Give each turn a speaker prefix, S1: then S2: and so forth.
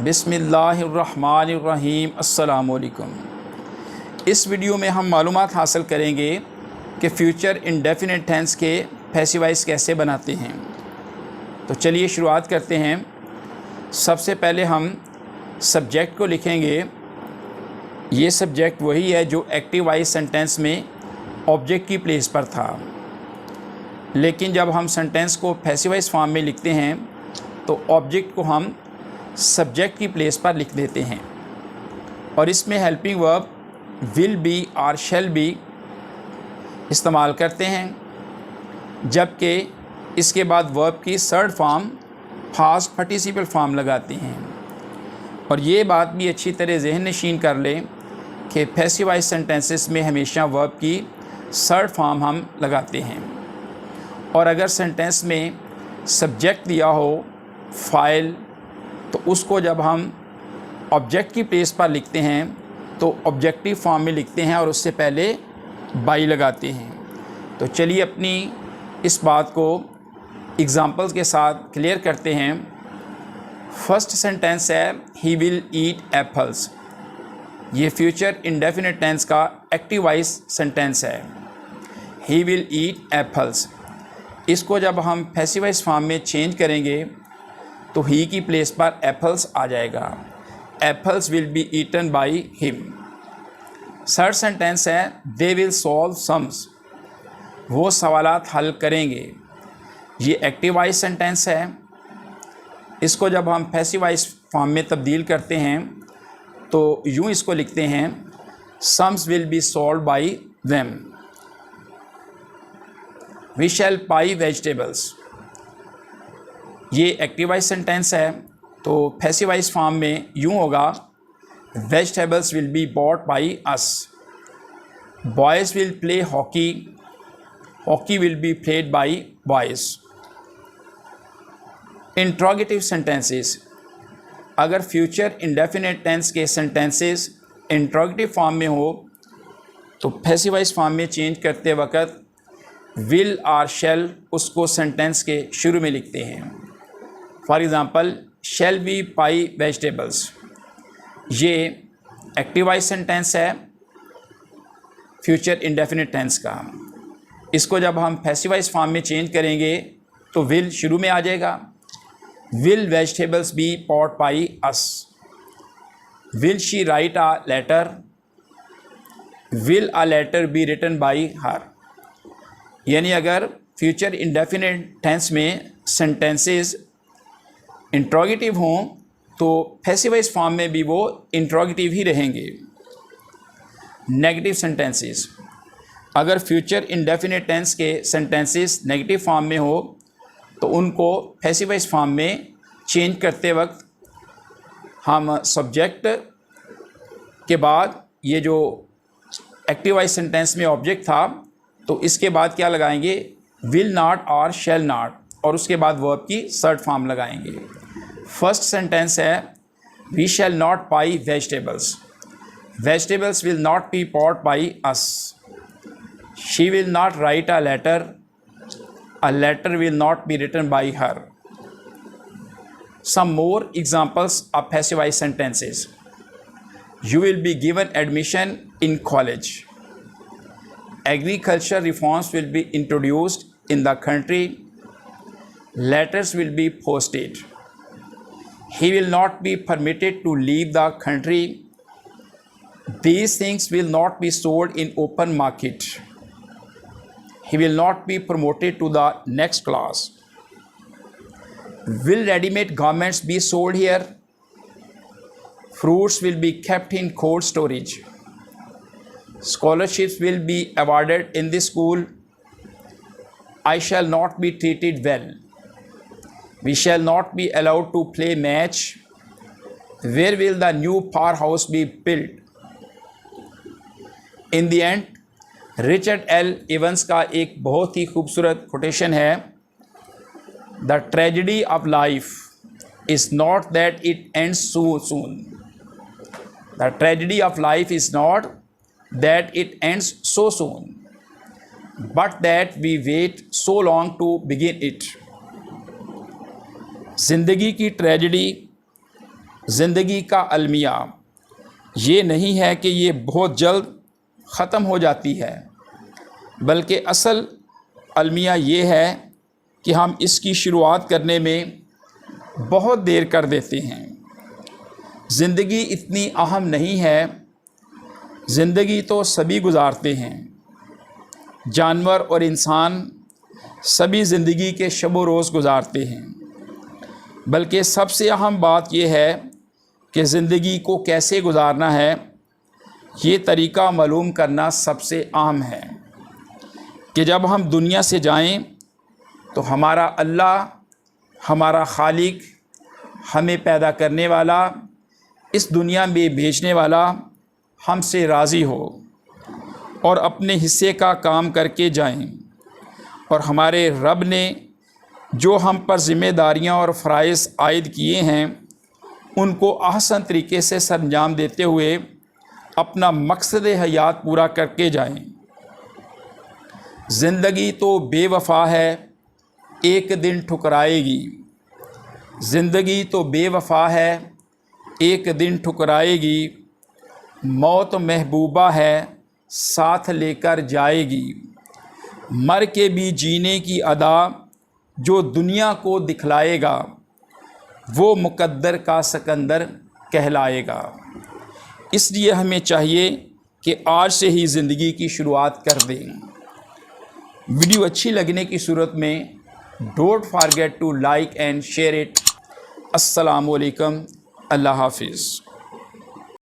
S1: बिस्मिल्लाहिर्रहमानिर्रहीम। अस्सलामुअलैकुम। इस वीडियो में हम मालूमात हासिल करेंगे कि फ़्यूचर इंडेफिनिट टेंस के पैसिवाइज कैसे बनाते हैं। तो चलिए शुरुआत करते हैं। सबसे पहले हम सब्जेक्ट को लिखेंगे। ये सब्जेक्ट वही है जो एक्टिव वॉइस सेंटेंस में ऑब्जेक्ट की प्लेस पर था, लेकिन जब हम सेंटेंस को पैसिवाइज फॉर्म में लिखते हैं तो ऑब्जेक्ट को हम सब्जेक्ट की प्लेस पर लिख देते हैं और इसमें हेल्पिंग वर्ब विल बी और शैल बी इस्तेमाल करते हैं, जबकि इसके बाद वर्ब की third form past participle form लगाते हैं। और ये बात भी अच्छी तरह ज़हन नशीन कर लें कि पैसिवाइज सेंटेंसेस में हमेशा वर्ब की थर्ड फॉर्म हम लगाते हैं। और अगर सेंटेंस में सब्जेक्ट दिया हो फाइल, तो उसको जब हम ऑब्जेक्ट की प्लेस पर लिखते हैं तो ऑब्जेक्टिव फॉर्म में लिखते हैं और उससे पहले बाई लगाते हैं। तो चलिए अपनी इस बात को एग्ज़ाम्पल्स के साथ क्लियर करते हैं। फर्स्ट सेंटेंस है ही विल ईट एप्पल्स। ये फ्यूचर इंडेफिनिट टेंस का एक्टिव वॉइस सेंटेंस है। He will eat apples. इसको जब हम पैसिवाइज फॉर्म में चेंज करेंगे तो ही की प्लेस पर एप्पल्स आ जाएगा। Apples will be eaten by him. Third sentence है दे विल सॉल्व सम्स। वो सवालात हल करेंगे। ये एक्टिव वॉइस सेंटेंस है। इसको जब हम पैसिवाइज फॉर्म में तब्दील करते हैं तो यूँ इसको लिखते हैं sums will be solved by them. We shall buy vegetables. ये एक्टिव वॉइस सेंटेंस है, तो पैसिवाइज फॉर्म में यूँ होगा vegetables will be bought by us. Boys will play hockey. Hockey will be played by boys. Interrogative sentences. अगर future indefinite tense के sentences interrogative form में हो तो पैसिवाइज फॉर्म में चेंज करते वक्त विल और शैल उसको सेंटेंस के शुरू में लिखते हैं। For example shall be by vegetables. ये एक्टिव वॉइस सेंटेंस है फ्यूचर इंडेफिनिट टेंस का। इसको जब हम पैसिवाइज फॉर्म में चेंज करेंगे तो विल शुरू में आ जाएगा। Will vegetables be bought by us. Will she write a letter. Will a letter be written by her. यानी अगर फ्यूचर इंडेफिनिट टेंस में सेंटेंसेस इंट्रोगेटिव हों तो पैसिवाइज फॉर्म में भी वो इंट्रोगेटिव ही रहेंगे। Negative sentences. अगर फ्यूचर इंडेफिनिट टेंस के सेंटेंसेस नेगेटिव फॉर्म में हो तो उनको पैसिवाइज फॉर्म में चेंज करते वक्त हम सब्जेक्ट के बाद ये जो एक्टिव वॉइस सेंटेंस में ऑब्जेक्ट था तो इसके बाद क्या लगाएंगे विल नॉट और शैल नॉट, और उसके बाद वर्ब की थर्ड फॉर्म लगाएंगे। फर्स्ट सेंटेंस है we shall not buy vegetables. Vegetables will not be bought by us. She will not write a letter. A letter will not be written by her. Some more examples of passivized sentences. You will be given admission in college. Agriculture reforms will be introduced in the country. Letters will be posted. He will not be permitted to leave the country. These things will not be sold in open market. He will not be promoted to the next class. Will ready-made garments be sold here? Fruits will be kept in cold storage. Scholarships will be awarded in this school. I shall not be treated well. We shall not be allowed to play match. Where will the new powerhouse be built? In the end, Richard L Evans का एक बहुत ही खूबसूरत quotation है the tragedy of life is not that it ends so soon. The tragedy of life is not that it ends so soon but that we wait so long to begin it. ज़िंदगी की tragedy ज़िंदगी का अलमिया ये नहीं है कि ये बहुत जल्द ख़त्म हो जाती है, बल्कि असल अलमिया ये है कि हम इसकी शुरुआत करने में बहुत देर कर देते हैं। ज़िंदगी इतनी अहम नहीं है, ज़िंदगी तो सभी गुजारते हैं। जानवर और इंसान सभी ज़िंदगी के शब रोज़ गुजारते हैं, बल्कि सबसे अहम बात यह है कि ज़िंदगी को कैसे गुजारना है, ये तरीक़ा मालूम करना सबसे अहम है। कि जब हम दुनिया से जाएं तो हमारा अल्लाह, हमारा खालिक, हमें पैदा करने वाला, इस दुनिया में भेजने वाला हमसे राज़ी हो और अपने हिस्से का काम करके जाएं। और हमारे रब ने जो हम पर ज़िम्मेदारियां और फ़राइज़ आयद किए हैं उनको अहसन तरीके से सरअंजाम देते हुए अपना मकसद हयात पूरा करके जाएं। ज़िंदगी तो बेवफ़ा है, एक दिन ठुकराएगी। ज़िंदगी तो बेवफ़ा है, एक दिन ठुकराएगी। मौत महबूबा है, साथ लेकर जाएगी। मर के भी जीने की अदा जो दुनिया को दिखलाएगा, वो मुक़द्दर का सिकंदर कहलाएगा। इसलिए हमें चाहिए कि आज से ही ज़िंदगी की शुरुआत कर दें। वीडियो अच्छी लगने की सूरत में don't forget to like and share it. अस्सलामु अलैकुम, अल्लाह हाफिज़।